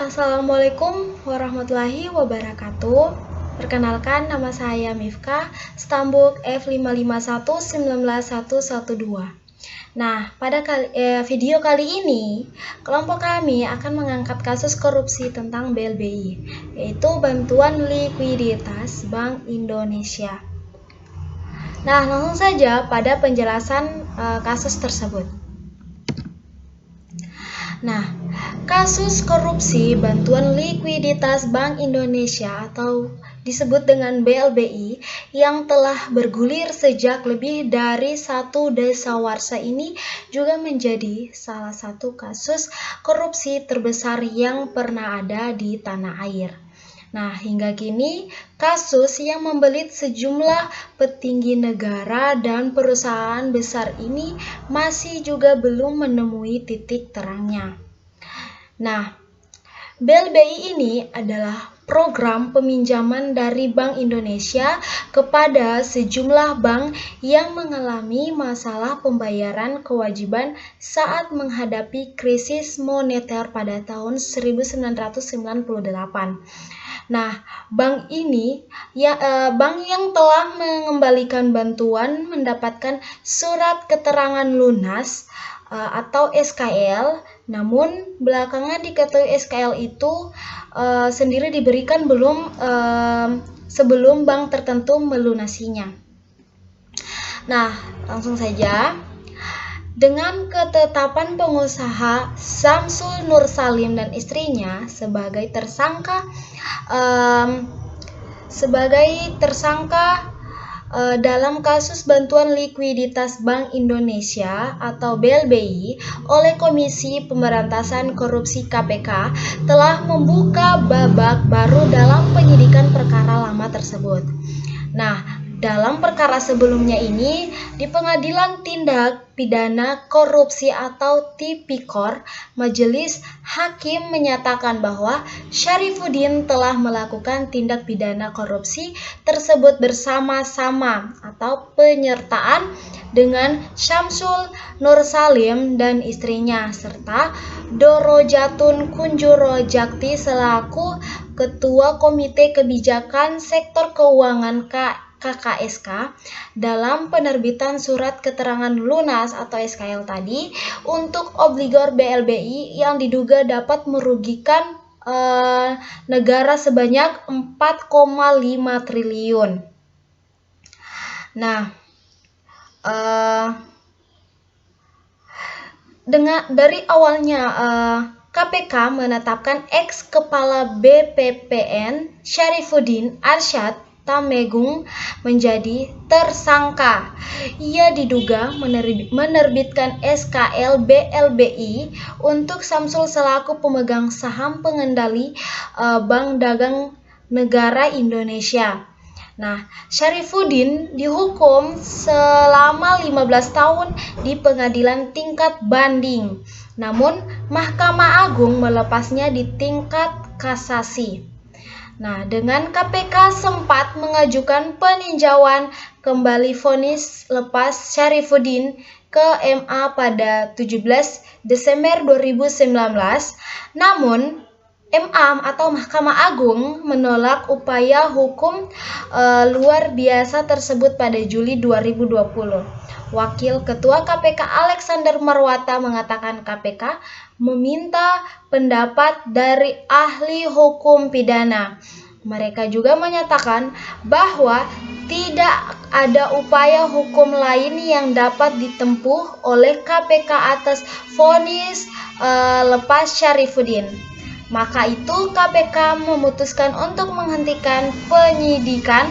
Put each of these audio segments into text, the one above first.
Assalamualaikum warahmatullahi wabarakatuh. Perkenalkan, nama saya Mifka, Stambuk F55119112. Nah, pada video kali ini, kelompok kami akan mengangkat kasus korupsi tentang BLBI, yaitu Bantuan Likuiditas Bank Indonesia. Nah, langsung saja pada penjelasan kasus tersebut. Nah, kasus korupsi Bantuan Likuiditas Bank Indonesia atau disebut dengan BLBI yang telah bergulir sejak lebih dari satu dasawarsa ini juga menjadi salah satu kasus korupsi terbesar yang pernah ada di tanah air. Nah, hingga kini kasus yang membelit sejumlah petinggi negara dan perusahaan besar ini masih juga belum menemui titik terangnya. Nah, BLBI ini adalah program peminjaman dari Bank Indonesia kepada sejumlah bank yang mengalami masalah pembayaran kewajiban saat menghadapi krisis moneter pada tahun 1998. Nah, bank yang telah mengembalikan bantuan mendapatkan surat keterangan lunas atau SKL, namun belakangan diketahui SKL itu sendiri diberikan sebelum bank tertentu melunasinya. Nah, langsung saja. Dengan ketetapan pengusaha Samsul Nur Salim dan istrinya sebagai tersangka dalam kasus Bantuan Likuiditas Bank Indonesia atau BLBI oleh Komisi Pemberantasan Korupsi KPK telah membuka babak baru dalam penyidikan perkara lama tersebut. Nah, dalam perkara sebelumnya ini, di Pengadilan Tindak Pidana Korupsi atau Tipikor, Majelis Hakim menyatakan bahwa Syarifuddin telah melakukan tindak pidana korupsi tersebut bersama-sama atau penyertaan dengan Syamsul Nur Salim dan istrinya, serta Dorojatun Kunjuro Jakti selaku Ketua Komite Kebijakan Sektor Keuangan KKSK dalam penerbitan surat keterangan lunas atau SKL tadi untuk obligor BLBI yang diduga dapat merugikan negara sebanyak 4,5 triliun. Nah, dari awalnya KPK menetapkan ex-kepala BPPN Syarifuddin Arsyad Tamegung menjadi tersangka. Ia diduga menerbitkan SKL BLBI untuk Samsul selaku pemegang saham pengendali Bank Dagang Negara Indonesia. Nah, Syarifuddin dihukum selama 15 tahun di pengadilan tingkat banding. Namun, Mahkamah Agung melepasnya di tingkat kasasi. Nah, dengan KPK sempat mengajukan peninjauan kembali vonis lepas Syarifuddin ke MA pada 17 Desember 2019, namun MA atau Mahkamah Agung menolak upaya hukum luar biasa tersebut pada Juli 2020. Wakil Ketua KPK Alexander Marwata mengatakan KPK meminta pendapat dari ahli hukum pidana. Mereka juga menyatakan bahwa tidak ada upaya hukum lain yang dapat ditempuh oleh KPK atas vonis lepas Syarifuddin. Maka itu KPK memutuskan untuk menghentikan penyidikan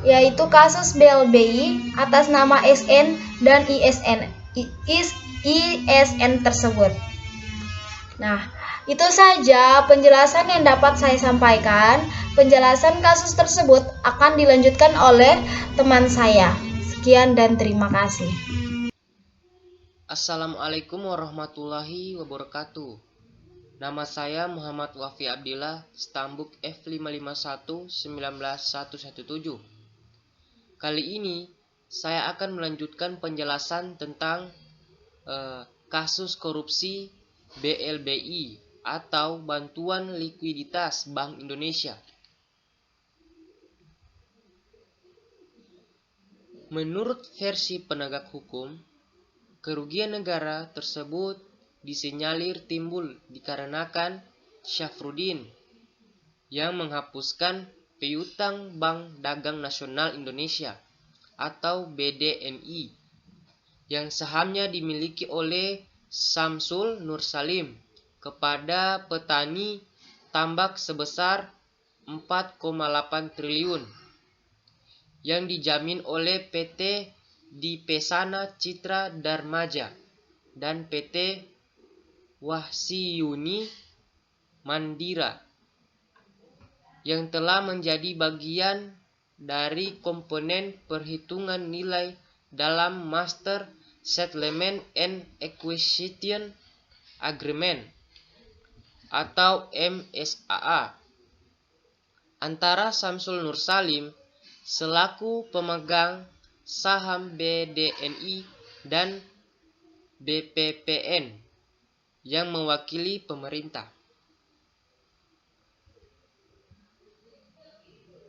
yaitu kasus BLBI atas nama SN dan ISN tersebut. Nah, itu saja penjelasan yang dapat saya sampaikan. Penjelasan kasus tersebut akan dilanjutkan oleh teman saya. Sekian dan terima kasih. Assalamualaikum warahmatullahi wabarakatuh. Nama saya Muhammad Wafi Abdillah, Stambuk F55119117. Kali ini saya akan melanjutkan penjelasan tentang kasus korupsi BLBI atau bantuan likuiditas Bank Indonesia. Menurut versi penegak hukum, kerugian negara tersebut disinyalir timbul dikarenakan Syafruddin yang menghapuskan piutang Bank Dagang Nasional Indonesia atau BDNI yang sahamnya dimiliki oleh Samsul Nur Salim kepada petani tambak sebesar 4,8 triliun yang dijamin oleh PT Dipesana Citra Darmaja dan PT Wahsiyuni Mandira yang telah menjadi bagian dari komponen perhitungan nilai dalam Master Settlement and Acquisition Agreement atau MSAA antara Samsul Nur Salim selaku pemegang saham BDNI dan BPPN yang mewakili pemerintah.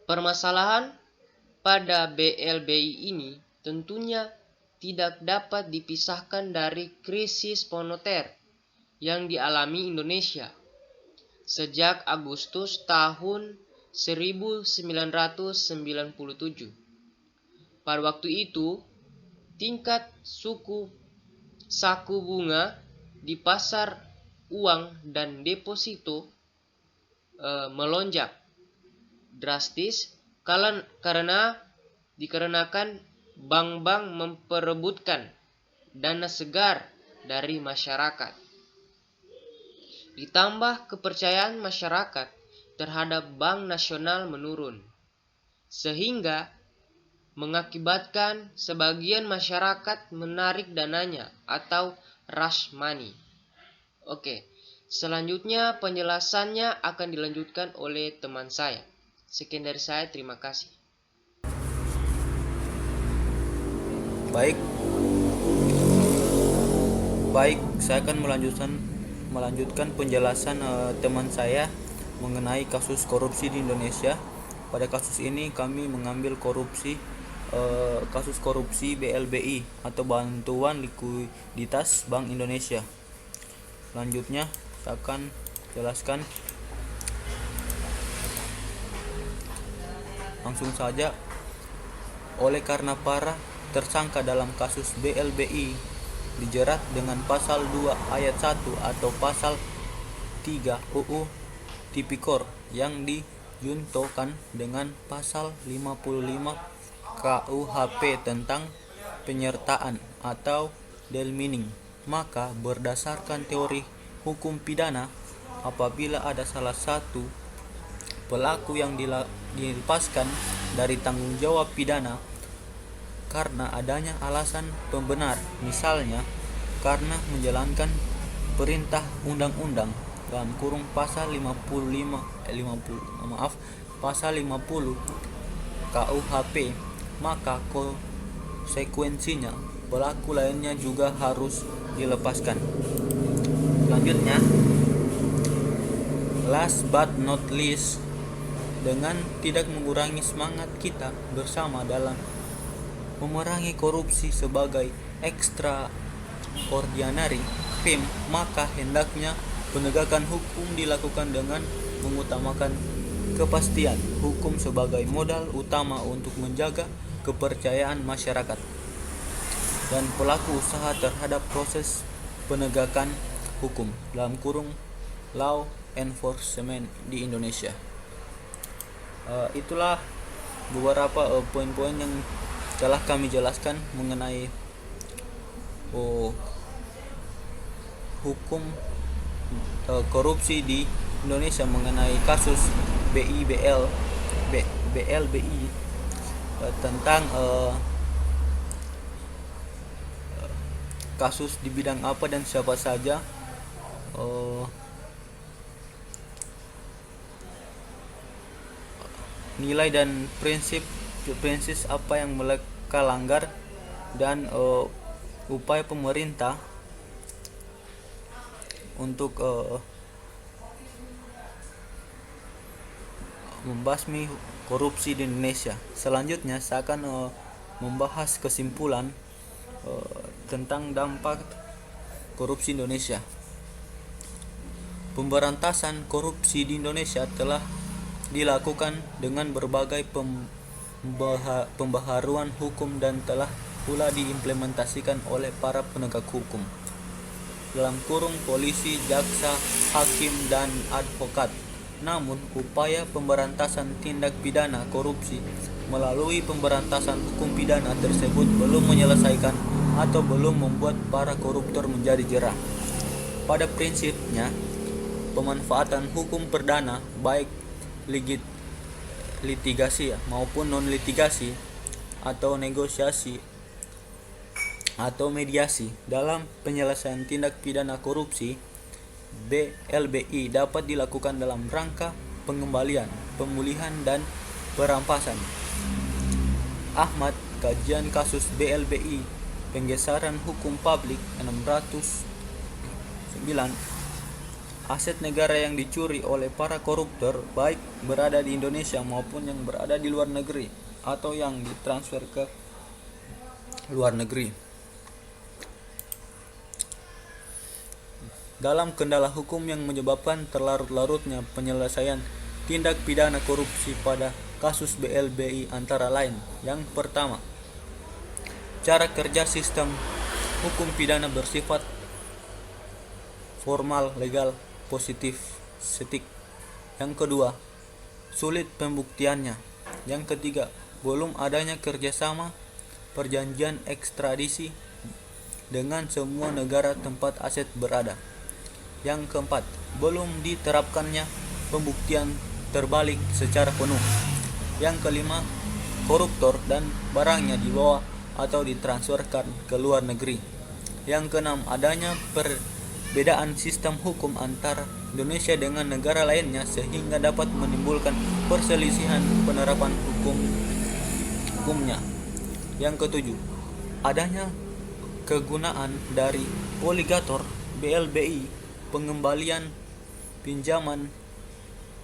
Permasalahan pada BLBI ini tentunya tidak dapat dipisahkan dari krisis moneter yang dialami Indonesia sejak Agustus tahun 1997. Pada waktu itu, tingkat suku saku bunga di pasar uang dan deposito melonjak drastis dikarenakan bank-bank memperebutkan dana segar dari masyarakat. Ditambah kepercayaan masyarakat terhadap Bank Nasional menurun, sehingga mengakibatkan sebagian masyarakat menarik dananya atau rush money. Oke, selanjutnya penjelasannya akan dilanjutkan oleh teman saya. Sekian dari saya, terima kasih. Baik, saya akan melanjutkan penjelasan teman saya mengenai kasus korupsi di Indonesia. Pada kasus ini kami mengambil kasus korupsi BLBI atau Bantuan Likuiditas Bank Indonesia. Selanjutnya saya akan jelaskan langsung saja. Oleh karena para tersangka dalam kasus BLBI dijerat dengan pasal 2 ayat 1 atau pasal 3 UU Tipikor yang dijuntokan dengan pasal 55 KUHP tentang penyertaan atau delmining, maka berdasarkan teori hukum pidana, apabila ada salah satu pelaku yang dilepaskan dari tanggung jawab pidana karena adanya alasan pembenar, misalnya karena menjalankan perintah undang-undang dalam kurung pasal 50 KUHP, maka konsekuensinya pelaku lainnya juga harus dilepaskan. Selanjutnya, last but not least, dengan tidak mengurangi semangat kita bersama dalam memerangi korupsi sebagai extraordinary crime, maka hendaknya penegakan hukum dilakukan dengan mengutamakan kepastian hukum sebagai modal utama untuk menjaga kepercayaan masyarakat dan pelaku usaha terhadap proses penegakan hukum dalam kurung law enforcement di Indonesia. Itulah beberapa poin-poin yang telah kami jelaskan mengenai hukum korupsi di Indonesia, mengenai kasus BLBI tentang kasus di bidang apa dan siapa saja, nilai dan prinsip apa yang mereka langgar, dan upaya pemerintah untuk membasmi korupsi di Indonesia. Selanjutnya saya akan membahas kesimpulan tentang dampak korupsi Indonesia. Pemberantasan korupsi di Indonesia telah dilakukan dengan berbagai pembaharuan hukum dan telah pula diimplementasikan oleh para penegak hukum dalam kurung polisi, jaksa, hakim, dan advokat. Namun, upaya pemberantasan tindak pidana korupsi melalui pemberantasan hukum pidana tersebut belum menyelesaikan atau belum membuat para koruptor menjadi jerah. Pada prinsipnya, pemanfaatan hukum perdana baik litigasi maupun non-litigasi atau negosiasi atau mediasi dalam penyelesaian tindak pidana korupsi BLBI dapat dilakukan dalam rangka pengembalian, pemulihan, dan perampasan. Ahmad, kajian kasus BLBI, penggesaran hukum publik 609, aset negara yang dicuri oleh para koruptor baik berada di Indonesia maupun yang berada di luar negeri atau yang ditransfer ke luar negeri. Dalam kendala hukum yang menyebabkan terlarut-larutnya penyelesaian tindak pidana korupsi pada kasus BLBI antara lain: yang pertama, cara kerja sistem hukum pidana bersifat formal, legal, positif, setik. Yang kedua, sulit pembuktiannya. Yang ketiga, belum adanya kerjasama perjanjian ekstradisi dengan semua negara tempat aset berada. Yang keempat, belum diterapkannya pembuktian terbalik secara penuh. Yang kelima, koruptor dan barangnya dibawa atau ditransferkan ke luar negeri. Yang keenam, adanya perbedaan sistem hukum antara Indonesia dengan negara lainnya sehingga dapat menimbulkan perselisihan penerapan hukumnya. Yang ketujuh, adanya kegunaan dari oligator BLBI pengembalian pinjaman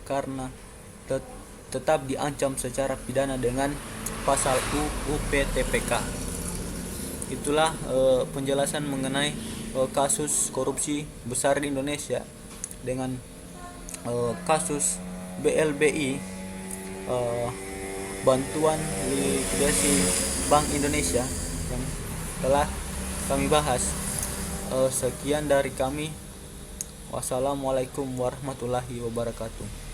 karena tetap diancam secara pidana dengan pasal UU PTPK. Itulah penjelasan mengenai kasus korupsi besar di Indonesia dengan kasus BLBI, bantuan likuidasi Bank Indonesia yang telah kami bahas. Sekian dari kami. Wassalamualaikum warahmatullahi wabarakatuh.